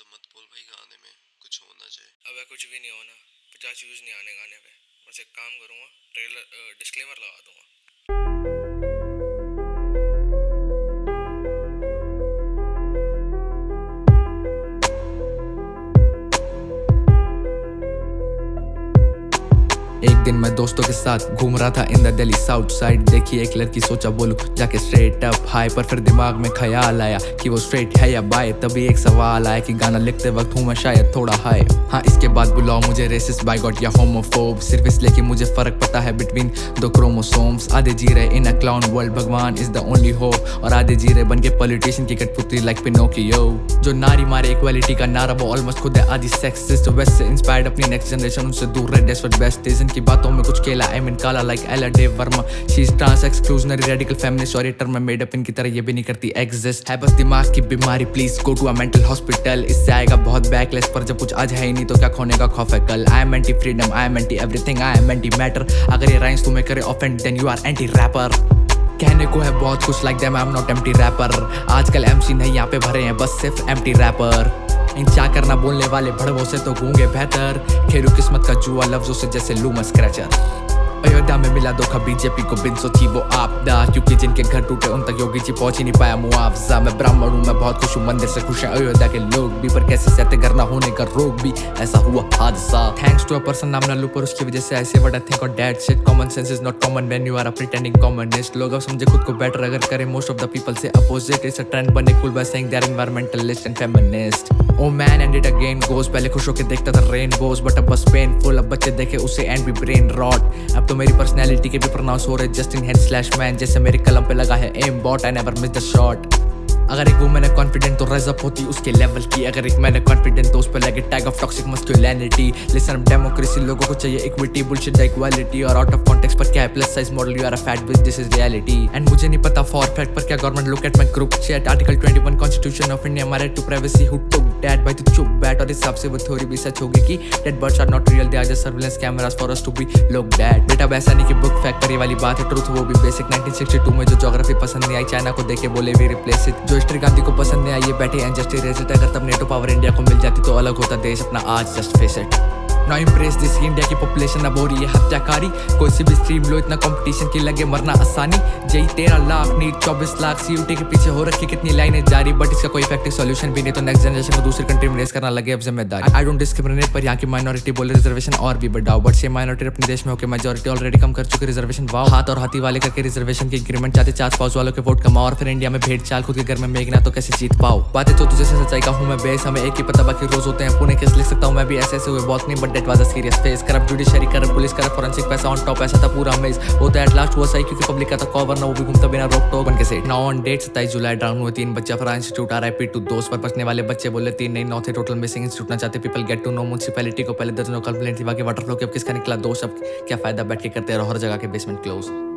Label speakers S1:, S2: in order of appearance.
S1: सब मत बोल भाई, गाने में कुछ होना चाहिए।
S2: अबे कुछ भी नहीं होना, 50 व्यूज नहीं आने गाने पे। बस एक काम करूँगा, ट्रेलर डिस्क्लेमर लगा दूंगा।
S3: एक दिन मैं दोस्तों के साथ घूम रहा था in the Delhi south side. देखी एक लड़की, सोचा बोलूं जाके स्ट्रेट अप हाय, पर फिर दिमाग में ख्याल आया कि वो स्ट्रेट है या बाय। तभी एक सवाल आया कि गाना लिखते वक्त हूँ मैं शायद थोड़ा हाय। हाँ, इसके बाद बुलाओ मुझे रेसिस्ट, बाइगॉट या होमोफोब, सिर्फ इसलिए कि मुझे फर्क पता है बिटवीन दो क्रोमोसोम्स। आधे जी रहे इन अ क्लाउन वर्ल्ड, भगवान इज द ओनली होप, और आधे जी रहे बन के पॉलिटिशियन की कठपुतली लाइक पिनोकियो। जो नारी मारे इक्वालिटी का नारा, वो ऑलमोस्ट खुद है आदि सेक्सिस्ट। वेस्ट से इंस्पायर्ड अपनी नेक्स्ट जनरेशन उनसे दूर रहे, डेस्परेट बेस्ट इज की बातों में कुछ केला, आई मीन काला like Ela Dave Verma. She is trans exclusionary radical feminist, और ये टर्म मैं मेड अप इनकी तरह ये भी नहीं करती एग्जिस्ट। है बस दिमाग की बीमारी, please go to a mental hospital. इससे आएगा बहुत बैकलेस, पर जब कुछ आज है ही नहीं तो क्या खोने का खौफ है कल। I am anti freedom, I am anti everything, I am anti matter. अगर ये राइम्स तुम्हें करे offend, then you are anti rapper. कहने को है बहुत कुछ like them, I am not empty rapper. आजकल एमसी नहीं यहाँ पे भरे हैं, बस सिर्फ एम्प्टी रैपर। इन क्या करना बोलने वाले भड़वों से तो गूंगे बेहतर। खेलू किस्मत का जुआ लफ्जों से जैसे लूमा स्क्रैचर। अयोध्या में मिला धोखा बीजेपी को, बिन सोची वो आपदा, क्योंकि जिनके घर टूटे उन तक योगी जी पहुंच ही नहीं पाया मुआवजा। मैं ब्राह्मण हूँ, मैं बहुत खुश हूँ, मंदिर से खुश है अयोध्या के लोग भी, पर कैसे सहते घर ना होने का रोग भी, ऐसा हुआ हादसा। थैंक्स टू अ पर्सन नाम नल्लू, पर उसकी वजह से ऐसे व्हाट आई थिंक और that shit. Common sense is not common when you are a pretending communist. लोग अब समझे खुद को बेटर अगर करे, मोस्ट ऑफ द पीपल से अपोजिट। इट्स अ ट्रेंड बने cool by saying they are environmentalist and feminist. Oh man and it again goes, पहले खुश होके देखता था रेनबोज, बट अब बस पेनफुल। अब बच्चे देखे उसे एंड भी ब्रेन रॉट। अब तो मेरी पर्सनैलिटी के भी प्रोनाउंस हो रहे जस्टिन हेड स्लैश मैन, जैसे मेरे कलम पे लगा है aimbot, I never miss the shot. अगर एक वुमन है कॉन्फिडेंट तो रेज अप होती उसके लेवल की, अगर एक मैन है कॉन्फिडेंट तो उस पे लगे tag of toxic masculinity. Listen democracy, लोगों को चाहिए इक्विटी, बुलशिट द इक्वालिटी, और आउट ऑफ कॉन्टेक्स्ट पर क्या है plus size model, you are a fat bitch, this is reality. And मुझे नहीं पता फॉर फैक्ट पर क्या government look at my group chat. Article 21 constitution of India, my right to privacy, who took that. भाई तू चुप बैठ, और इस हिसाब से वो थ्योरी भी सच होगी कि dead birds are not real, they are just surveillance cameras for us to be look that. बेटा वैसा नहीं कि बुक फैक्ट पर ये वाली बात है ट्रूथ, वो भी बेसिक। 1962 में जो ज्योग्राफी पसंद नहीं आई, चाइना को देखे बोले वी रिप्लेस इट। जो हिस्ट्री गांधी को पसंद नहीं आई, ये बैठे एंजस्ट इरेज। अगर तब नेटो पावर इंडिया को मिल जाती तो अलग होता देश अपना आज, just face it. Now impress this India की पॉपुलेशन अब हो रही है हत्याकारी। कोई सी भी स्ट्रीम लो, इतना कंपटीशन की लगे मरना आसानी। JEE 13 lakh, NEET 24 lakh, CUET के पीछे हो रखी कितनी लाइनें जारी, बट इसका कोई इफेक्टिव सॉल्यूशन भी नहीं। तो नेक्स्ट जनरेशन को दूसरी कंट्री में रेस करना लगे अब जिम्मेदारी। आई डोंट डिस्क्रिमिनेट, पर यहाँ की माइनॉरिटी बोले रिजर्वेशन और भी बढ़ाओ, बट सेम माइनॉरिटी अपने देश में होकर मेजॉरिटी ऑलरेडी कम कर चुकी रिजर्वेशन। वाओ, हाथ और हाथी वाले करके रिजर्वेशन की इंक्रीमेंट चाहते, चार पाउस वालों के वोट कमाओ, और फिर इंडिया में भेड़ चाल, खुद के घर में मेघना तो कैसे जीत पाओ। बातें तो तुझे से सच्चाई का हूँ मैं बेस, हमें एक ही पता बाकी रोज होते हैं पुणे केस लिख सकता हूँ मैं भी ऐसे ऐसे हुए बहुत नहीं, but that was a serious phase. Corrupt judiciary, corrupt police, corrupt forensic, पैसा ऑन टॉप, ऐसा था पूरा मेज। वो तो एट लास्ट हुआ सही, क्योंकि पब्लिक का था कवर ना, वो भी घूमता बिना रोक टोक बन के सेट। नाउ ऑन डेट 27 जुलाई डाउन हुए 3 बच्चे फरा इंस्टीट्यूट, RIP टू दोस्त पर बचने वाले बच्चे बोले 3 नहीं 9 थे टोटल मिसिंग। इंस्टीट्यूट ना चाहते people get to know. Municipality को पहले दर्जनों कंप्लेंट थी, बाकी वाटर फ्लो के अब किसका निकला दोष। अब क्या फायदा बैठ के करते रहो हर जगह के बेसमेंट क्लोज।